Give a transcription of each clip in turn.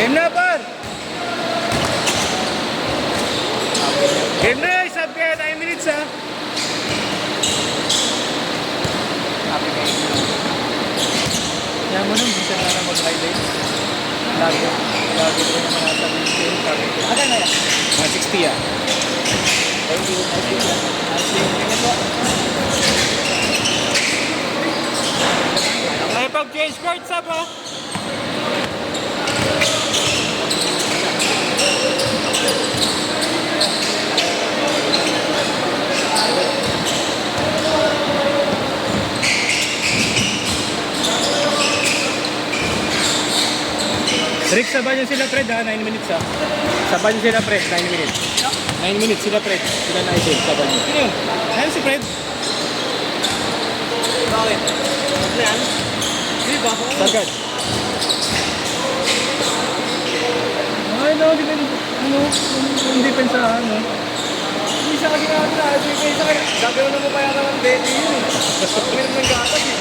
Game na, par! Game na, sabi kaya 9 minutes, ha? Sabi ko yun. Kaya mo nung bisa na lang mag-highlight. Lagi ko naman nasa video. Sabi ko, Ano na yan? 160, ah. Thank you. Ay, pag-change cards, ha, po? Rick, sabahan niyo sila, Fred, ha? 9 minutes, ha? Sabahan niyo sila, Fred, 9 minutes. 9 minutes sila, Fred. Sila na i-save, sabahan niyo. Sino yun? Ayun si Fred. Bakit? Ano yan? Hindi ba? Sagad. Ay, no, di ba, yung defense, ano? Hindi siya ginagawa na. Hindi sa kanya. Sabi mo naman kaya naman baby yun eh. Meron ng gatag eh.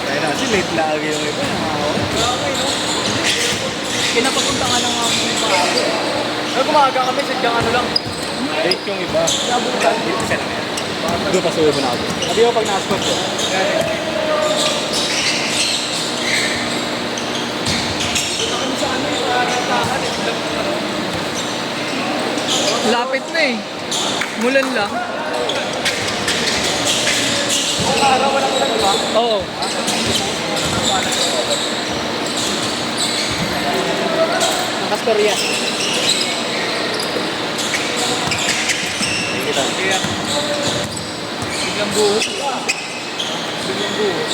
Kaya na, si late lagi yung iba. Okay, no? Pinapapunta nga lang ako ng maaga. Pero kumaga kami, sadyang ano lang. Late yung iba. Nabutan. Isa lang yan. Doon pa suyo mo na ako. Sabi ko pag na-spot ko. Lapit na eh. Mulan lang. Araw walang ulan ba? Oo. Nakastorya. Kita. Biglang buhok. Biglang buhok.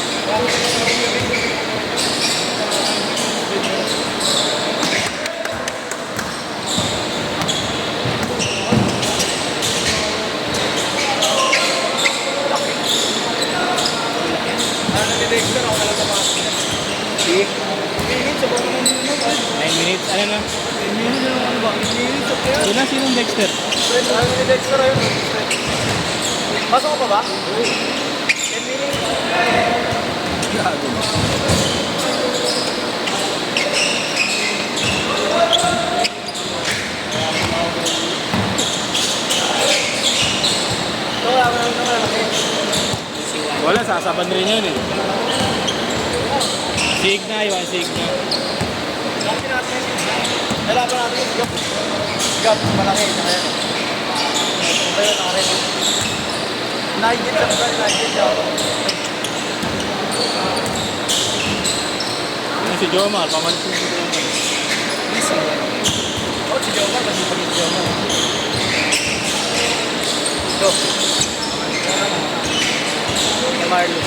Nag-dexter ako talaga pa. See? Minutes, sa baka naman 9 minutes. Ano na? minutes na ano ba? Minutes, okay. Sino? Sinong Dexter? Ano ni Dexter ayun? Pasok ka pa ba? 10 minutes. Gago. So, wala ka naman nakalaki. Wala, sasaban rin yan eh. Sig na, iwan sig na. Laki natin. Nalaban natin yung gap. Gap, malaki. Saka yan. Ito yun, nakarin. Nahigit siya. Nahigit siya. Ano si Jomar? Pamalis mo si Jomar. Oh, si Jomar. Masipag si Jomar. Ito. Ni Marlo.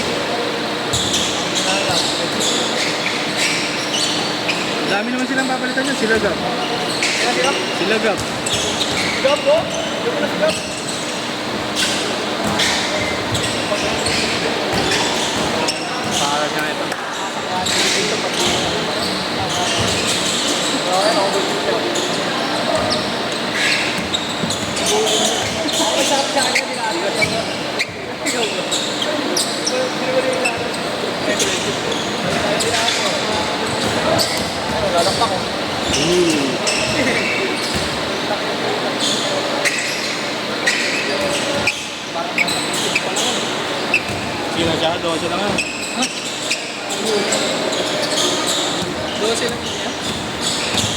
Dami naman silang papalitan yun. Sila Gab. Kaya si Gap? Sila Gab. Si Gap po? Yung na si Gap? Para siya ito. Okay, ako ba siya? Masarap siya kanya dinagawa. Ikaw ba? Hindi mo rin lalakpak ko. Sino siya? 12 lang nga. 12 lang niya.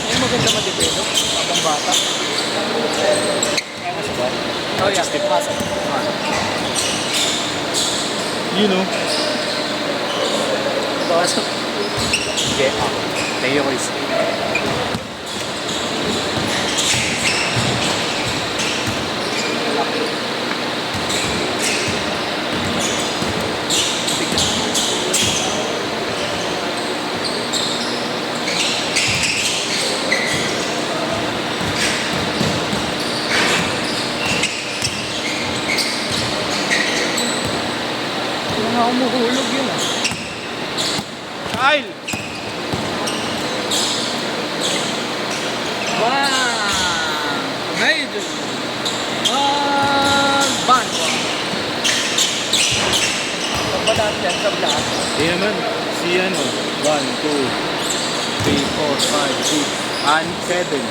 Ay, maganda madipedo. Abang bata. Mas ba? Oh, yeah. Pasok. You know. Pasok. Sige, ako. Tayo ko is. Mga umuhulog yun ah. Kyle! Wow! Major! Ban! Pagpadaan yan sa vlog. Hindi naman. Si ano? 1, 2. 3, 4, 5, 6, and 7.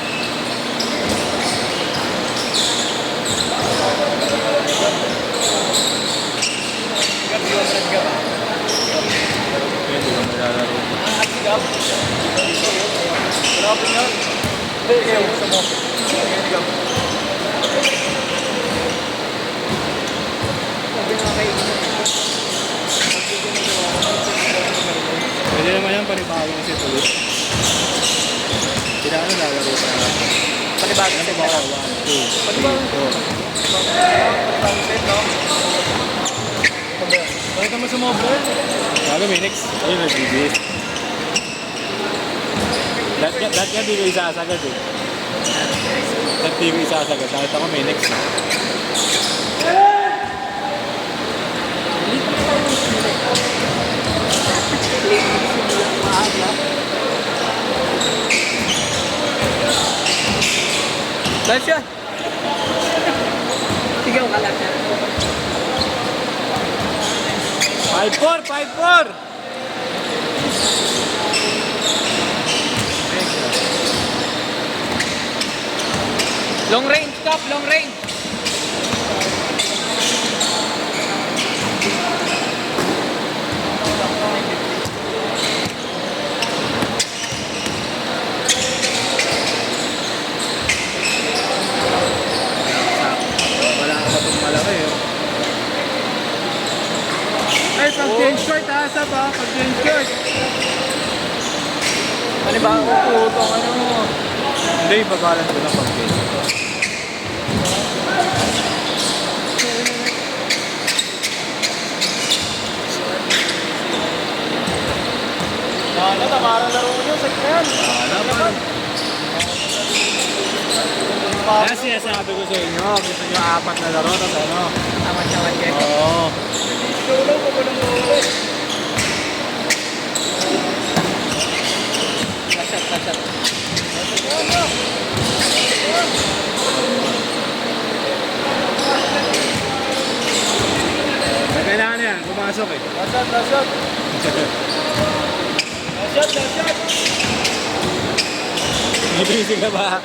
Gab, yung red gab. Pwede kang malalaro. Gab. Grabe nga. Hindi, kayo gusto mo. Gab. Sabi nga kayo. Pwede naman yan, panibago kasi tuloy. Kailangan na lalaro pa na. Panibago set na lang. 1, 2, 3, 4. Panibago set, no? Bakit naman sumobra? Bago may next. Ayun, nagbibis. Lahat nga di ko isasagad eh. Lahat di ko isasagad. Kahit ako may next. Dahil siya. Sigaw ka lang. 5-4! 5-4! Long range, stop, long range. Wala ka itong malaki eh. Ay, pag-change court ha, sab ha, pag-change court. Panibago po itong ano mo. Hindi, babalan ko lang pag-change. Ano, tamara laro nyo sa kyan. Naman. Kaya sinasabi ko sa inyo, gusto nyo 4 na laro, tapos ano? Tama-tama check. Oo. Tulong ko po ng ulit. Kasat. Kailangan yan, pumasok eh. Kasat. Busy ka ba?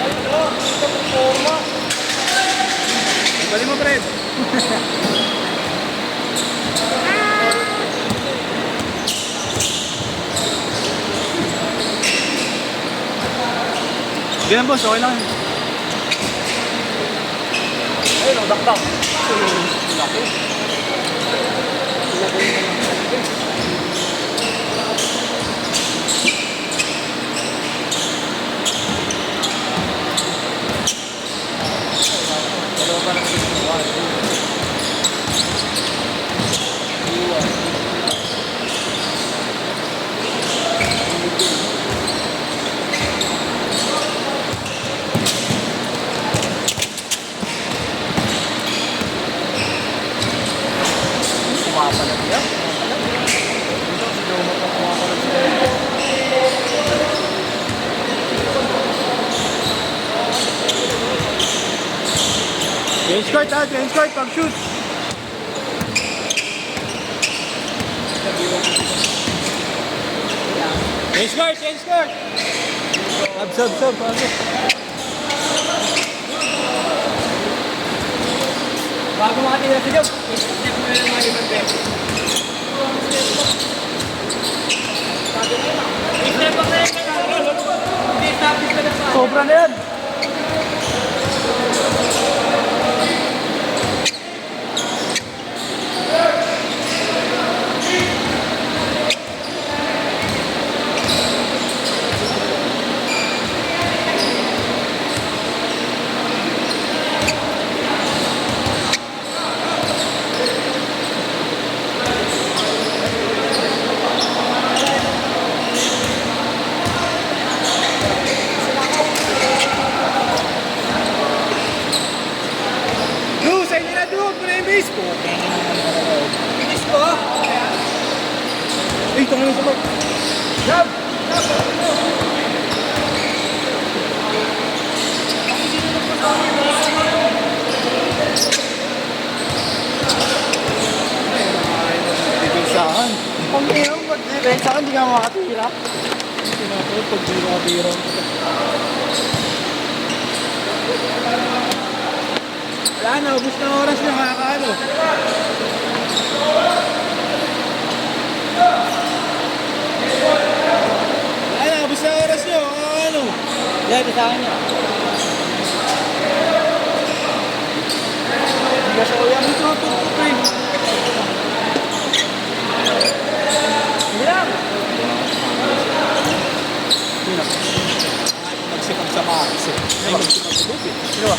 Ano? Ito po forma. Bali mo, Fred. Hindi lang boss, okay lang. Ayun, dakdak. Laki. Dalawa pa lang ito. 1. Pumapalag yan. Change court ha, change court pag shoot. Change court, change court. Sub, pasok. Bago makatira sa job, step mo na ng mga ibang step. Step up na yan. Hindi, tapos ka na sa Sobra na yan. Finish po. finish ko. Ay, tangan sa mag. Jab! Ipigsahan. Panginoon, ba't Kahit sa akin, hindi ka makatira. Tinatawag pag bira-bira. Wala na, ubus na oras nyo, kakaano. Wala na, ubus na oras nyo, kakaano. Yan, ito sa akin yan. Hindi ka siya uyan. Ito, ito, eh. Hindi lang. Sino? Magsipag sa Max. Ay, magsipag sa Bupi. Sino ba?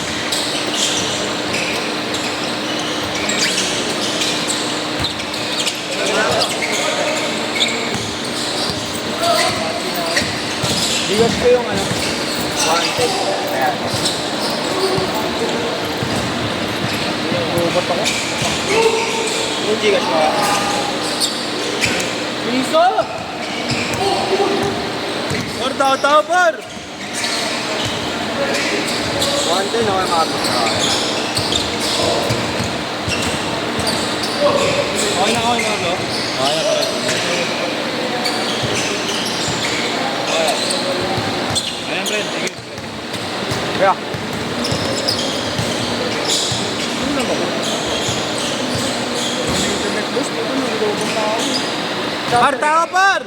Bigas ko yung ano. Wanted. Ayan. Robot ako. Yung Gcash mo. Piso! Or tao-tao, par! Wanted na kayo makapit sa akin. Okay na, bro. Okay na, pare. Ayan, friend. Sige. Kaya. Ano na ba? Internet boss, dito nag-robot na ako. Par, tao, par!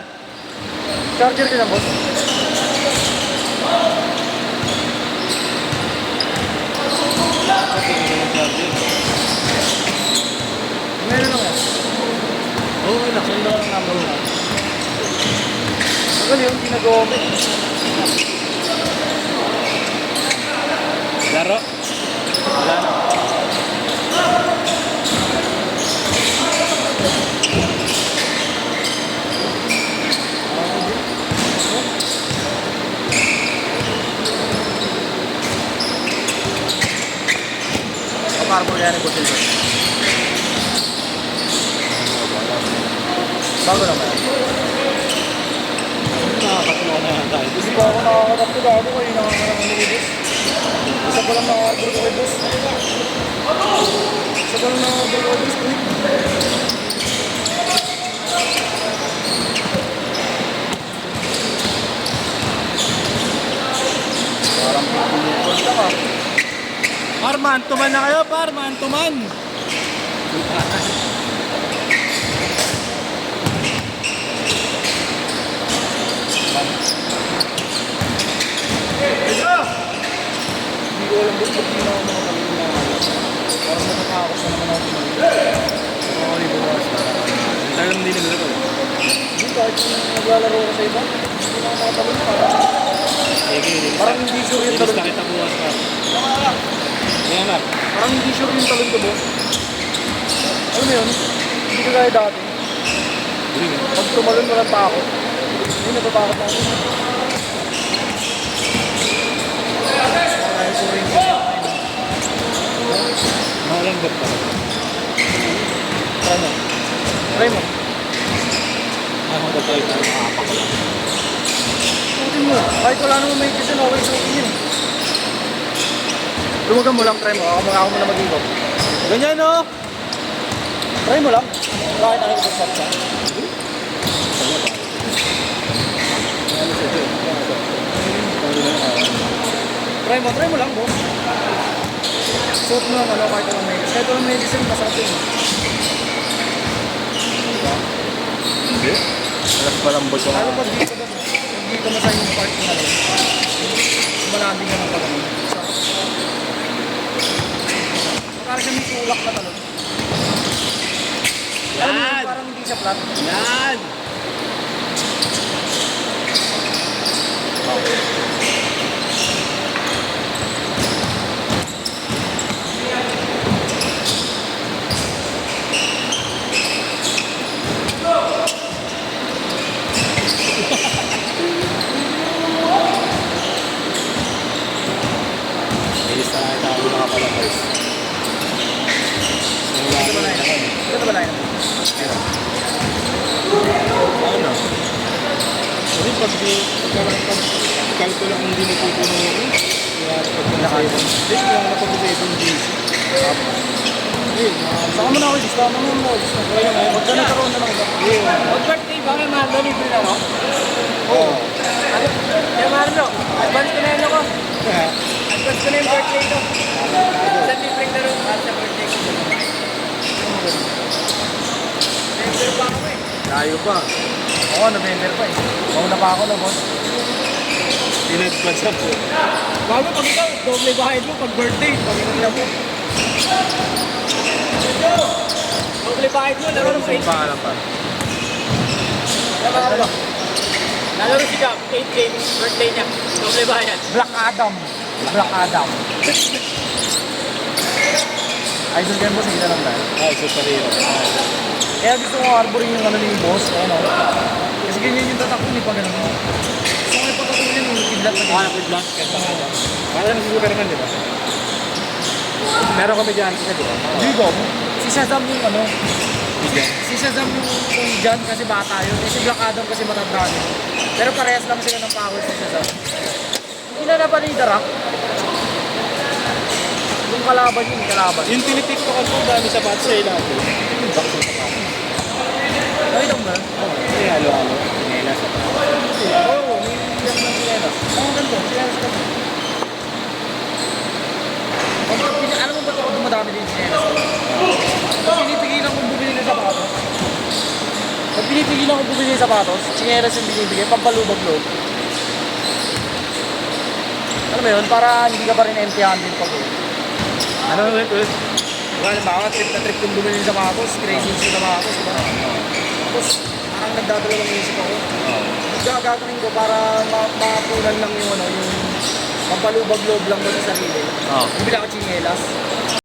Charger ka na, boss? Meron lang yan. Oo, lang. Send lang ang number mo. Tagal yun, ginagawa. Laro? Wala na. Kapar mo yan ko silver. Bago naman. Nakakatuwa na yan tayo. Hindi pa ako nakakatap ko bago kayo nakakalang ano kay boss. Isa pa lang nakakarbor ko kay boss. Isa pa lang nakakarbor ko kay boss. Parang pinupunta ka. Par, man-to-man na kayo, par. Man-to-man. Hindi ko alam boss, pag di na ako makakalito na parang natatakot na naman ako tumalit. Makakalito ko kasi. Tagal mo din naglaro. Hindi, kahit yung naglalaro ko sa iba, hindi na ako makatalon parang parang hindi sure yung talon Ilis na ko. kita bukas, par. Kaya, par. Parang hindi sure yung talon ko, boss. Alam mo yun? Hindi ka gaya dati. Pag tumalon, walang takot. Hindi, natatakot ako. Dahil sure yung talon. Malambot pa. Ano? Try mo. Ako ba tayo para makapak lang? Suotin mo. Kahit wala naman may kasi okay suotin yun. Lumagan mo lang, try mo. Ako muna mag-ibog. Ganyan, no? Try mo lang. Kahit ano yung stop siya. Try mo lang, boss. Suot mo lang ano, kahit walang medicine. Kahit walang medicine, masarap yun. Diba? Hindi. Alas malambot yung Lalo pag dito ba, pag dito na sa yung part na lang. Malanding ka ng pagano. Sarap. Parang kami tulak na talon. Alam mo yun, Yan! parang hindi siya flat. Yan! Ilis na lang tayo mga palabas. Ito ba na yun? Ito ba na yun? Ano? Kasi pag kalkula kung hindi napupuno ako, kaya pag pinakailan, hindi ko lang napag-ibon GC. Saka mo na ako, gusto mo na ako. Huwag ka nagkaroon na lang. Mag-birthday ba kay Marlo, libre na no? Oo. Ano? Kaya Marlo, advance ko na yun ako. Advance ko na yung birthday ko. Isang libreng laro para sa birthday ko. November pa ako eh. Layo pa. Oo, November pa eh. Mauna pa ako na boss. Inadvance ako. Bago pag ikaw, doble bahid mo pag birthday. Pag ina mo. Doble bahid mo, laro ng Isang pangalan pa. Marlo. Nalaro si Gab, 8 games, birthday niya. Doble bahid. Black Adam. Black Adam. Idol game boss, hindi na lang dahil. Ay, superhero. Kaya gusto ko arborin yung ano ni boss, ano. Kasi ganyan yung tatak ko, hindi pa ganun. Gusto ko ipagkatuloy yung kidlat na ganyan. Black Cat pa nga. Parang si Superman, di ba? Meron kami dyan, isa, di ba? Hindi ko. Si Shazam yung ano. Bigyan. Si Shazam yung dyan kasi bata yun. Eh, si Black Adam kasi matanda yun. Pero parehas lang sila ng power si Shazam. Hindi na ba ni The Rock? Yung kalaban yun, kalaban. Yung tinitiktokan ko, dami sa bata sa ilalim. Yung box ng sapatos. Nakita mo ba? Oo. May halo-halo. Pinela sa bata. Oo, may iyak ng sinelas. Oo, ganito. Sinelas ka. Alam mo ba't ako dumadami din sinelas ko? Pag pinipigilan kong bumili ng sapatos, pag pinipigilan kong bumili ng sapatos, sinelas yung binibigay, pampalubag-loob. Alam mo yun, para hindi ka pa rin empty-handed pag uwi. Ano ulit? Wala ba ako, trip na trip kong bumili ng sapatos, crazy yung sapatos, diba? Tapos, parang nagdadalawang isip ako. Gagawin ko para mapunan lang yung ano, yung pampalubag-loob lang ko sa sarili. Oo. Bumili ako chinelas.